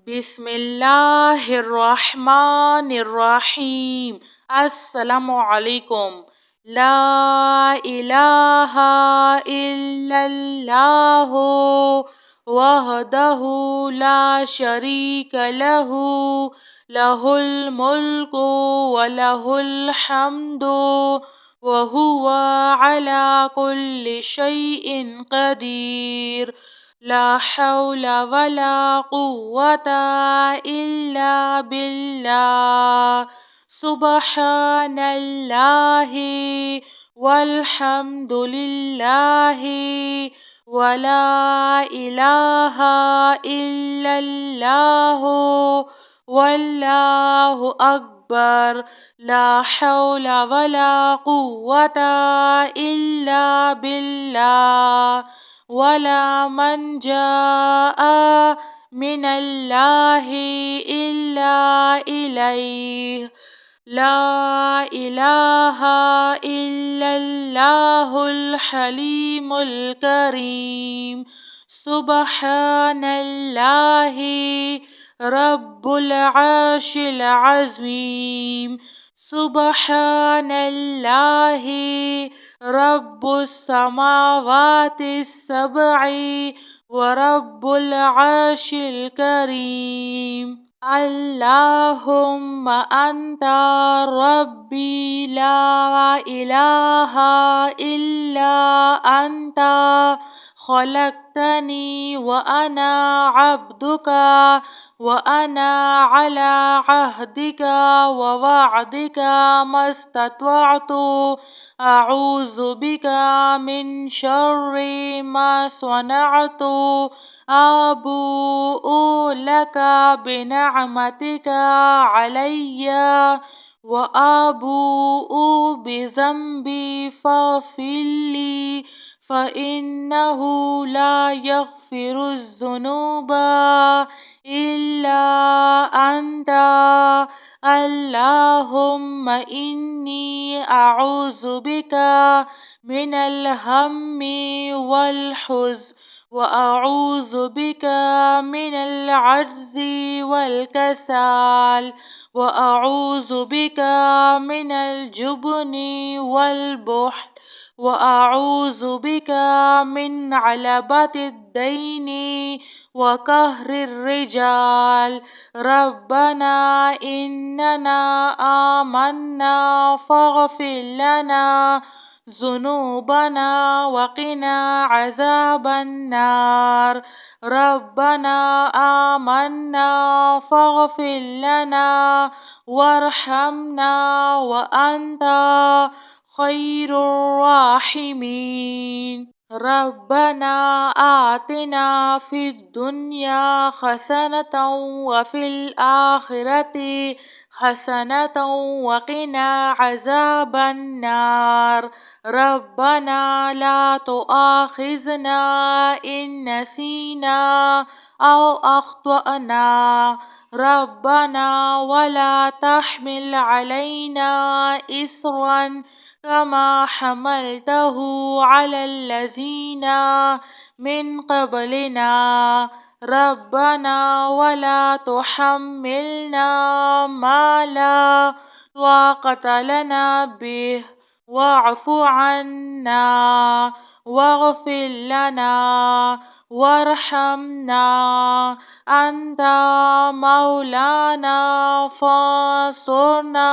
बिस्मिल्लाहिर्रहमानिर्रहीम। अस्सलामुअलैकुम। ला इलाहा इल्लल्लाहु वहदहु ला शरीक लहु लहुल मुल्कु व लहुल हम्दु व हुवा अला कुल्लि शैइन क़दीर। ला हौला वला कुव्वता इल्ला बिल्लाह। सुब्हानल्लाहि वल्हम्दुलिल्लाहि वला इलाहा इल्लल्लाहु वल्लाहु अकबर। ला हौला वला कुव्वता इल्ला बिल्लाह। वला मल्जाअ मिनल्लाहि इल्ला इलैह। ला इलाहा इल्लल्लाहुल हलीमुल करीम। सुब्हानल्लाहि रब्बुल अर्शिल अज़ीम। सुब्हानल्लाहि रब्बुस समावातिस सबई व रब्बुल अर्शिल करीम। अल्लाहुम्मा अंता रब्बी ला इलाहा इल्ला अंता खलक़तनी व अना अब्दुका व अना अला अहदिका व वअदिका मस्तत्वअतु। अऊज़ु बिका मिन शर्रि मा सनअतु। अबूउ लका बिनिअमतिका अलैया व अबूउ बिज़ंबी फ़ग़फ़िरली फ़इन्नहु ला यग़फ़िरुज़्ज़ुनूबा इल्ला अंता। अल्लाहुम्मा इन्नी अऊज़ु बिका मिनल हम्मि वल हुज़्न व अऊज़ु बिका मिनल अज्ज़ि वल कसाल व अऊज़ु बिका मिनल जुब्नि वल बुख्ल व अऊज़ु बिका मिन गलबतिद दैनि व कहरिर रिजाल। रब्बना इन्नना आमन्ना फ़ग़फ़िर लना ज़ुनूबना व क़िना अज़ाबन्नार। रब्बना आमन्ना फ़ग़फ़िर लना वरहमना व अंता खैरुर राहिमीन। रब्बना आतिना फ़िद दुनिया हसनतन व फ़िल आखिरति हसनतन व क़िना अज़ाबन्नार। रब्बना ला तुआख़िज़ना इन नसीना औ अख़्तअना। रब्बना वला तहमिल अलैना इस्रन कमा हमलतहु अलल्लज़ीना मिन क़ब्लिना। रब्बना वला तुहम्मिलना मा ला ताक़त लना बिह वाअफ़ु अन्ना वग़फ़िर लना वरहमना अंता मौलाना फ़ांसुरना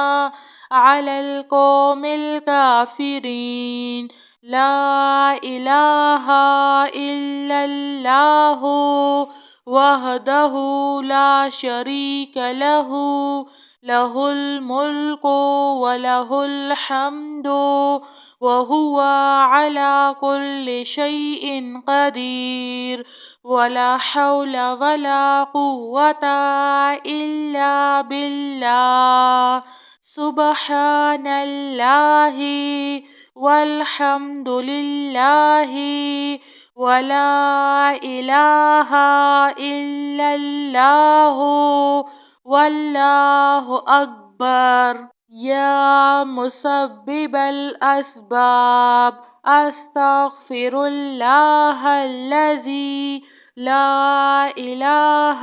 अलल क़ौमिल काफ़िरीन। ला इलाहा इल्लल्लाहु वहदहु ला शरीक लहु लहुल मुल्कु व लहुल हम्दु व हुवा अला कुल्लि शैइन क़दीर। वला हौला वला कुव्वता इल्ला बिल्लाह। सुब्हानल्लाहि वल्हम्दुलिल्लाहि वला इलाहा इल्लल्लाहु वल्लाहु अकबर। या मुसब्बिबल अस्बाब अस्तग़फिरुल्लाहल्लज़ी لا إله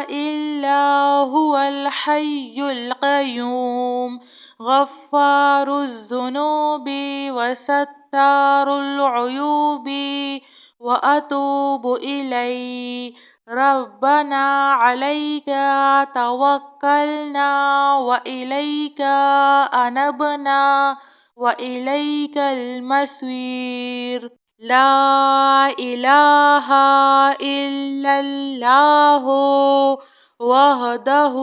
إلا هو الحي القيوم غفار الذنوب وستار العيوب وأتوب إليه. ربنا عليك توكلنا وإليك أنبنا وإليك المصير. لا إله إلا الله وحده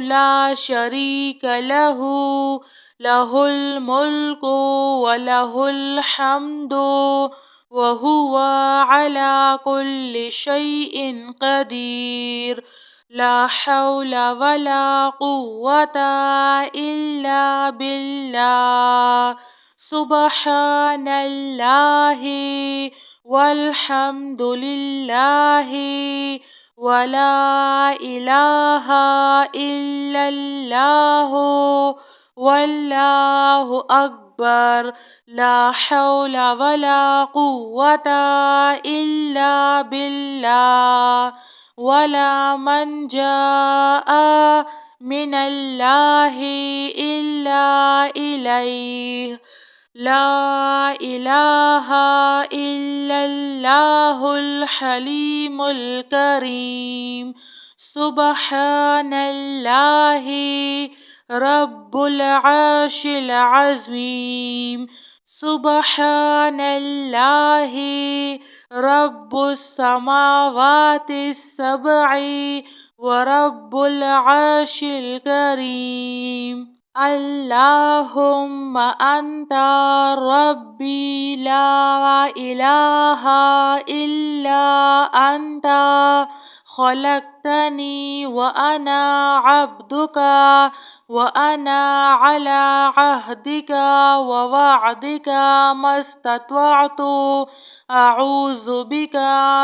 لا شريك له، له الملك وله الحمد وهو على كل شيء قدير. لا حول ولا قوة إلا بالله. سبحان الله والحمد لله ولا إله إلا الله والله أكبر. لا حول ولا قوة إلا بالله. ولا من جاء من الله إلا إليه. لا إله إلا الله الحليم الكريم. سبحان الله رب العرش العظيم. سبحان الله رب السماوات السبع ورب العرش الكريم. اللهم أنت ربي لا إله إلا أنت خلقتني وأنا عبدك وأنا على عهدك ووعدك ما استطعت. أعوذ بك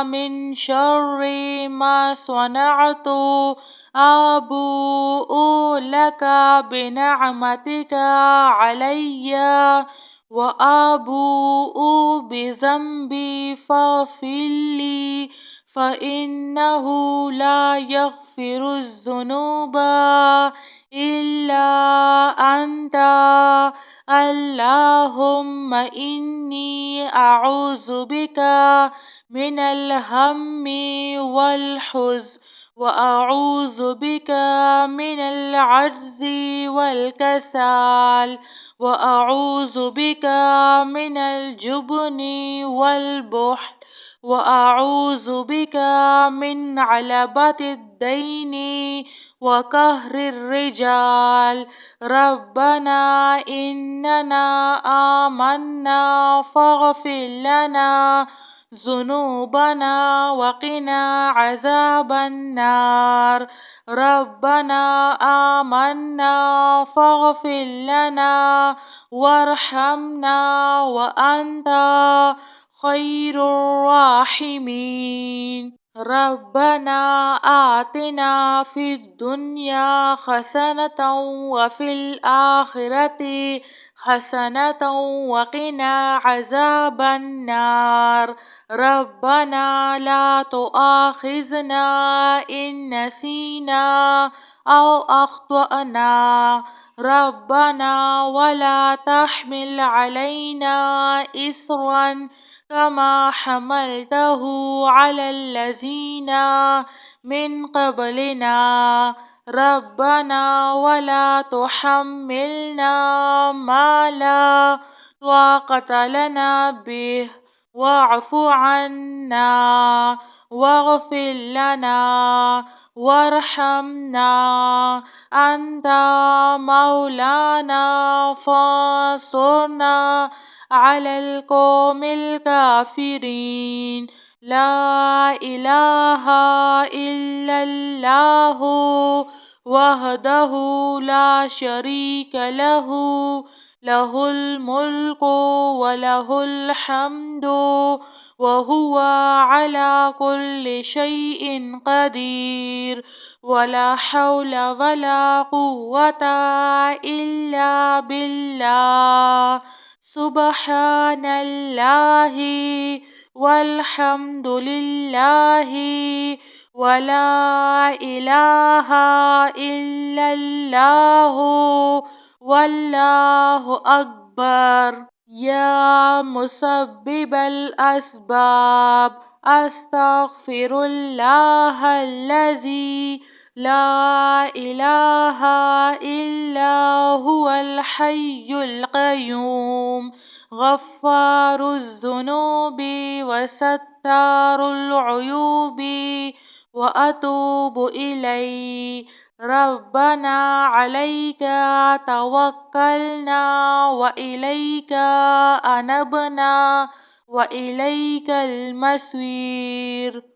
من شر ما صنعت. أبوء لك بنعمتك علي وأبوء بذنبي فاغفر لي فإنه لا يغفر الذنوب إلا أنت. اللهم إني أعوذ بك من الهم والحزن وأعوذ بك من العجز والكسل وأعوذ بك من الجبن والبخل وأعوذ بك من علبة الدين وقهر الرجال. ربنا إننا آمنا فاغفر لنا ذنوبنا وقنا عذاب النار. ربنا آمنا فاغفر لنا وارحمنا وأنت خير الراحمين. ربنا آتنا في الدنيا حسنة وفي الآخرة حسنة وقنا عذاب النار. ربنا لا تؤاخذنا إن نسينا أو أخطأنا. ربنا ولا تحمل علينا إصرا كما حملته على الذين من قبلنا. ربنا ولا تحملنا ما لا طاقة لنا به واعف عنا واغفر لنا وارحمنا. أنت مولانا فانصرنا على القوم الكافرين. لا إله إلا الله وحده لا شريك له، له الملك وله الحمد وهو على كل شيء قدير. ولا حول ولا قوة إلا بالله. سبحان الله والحمد لله ولا إله إلا الله والله أكبر. يا مسبب الأسباب أستغفر الله الذي لا إله إلا هو الحي القيوم غفار الذنوب وستار العيوب وأتوب إليه. ربنا عليك توكلنا وإليك أنبنا وإليك المصير.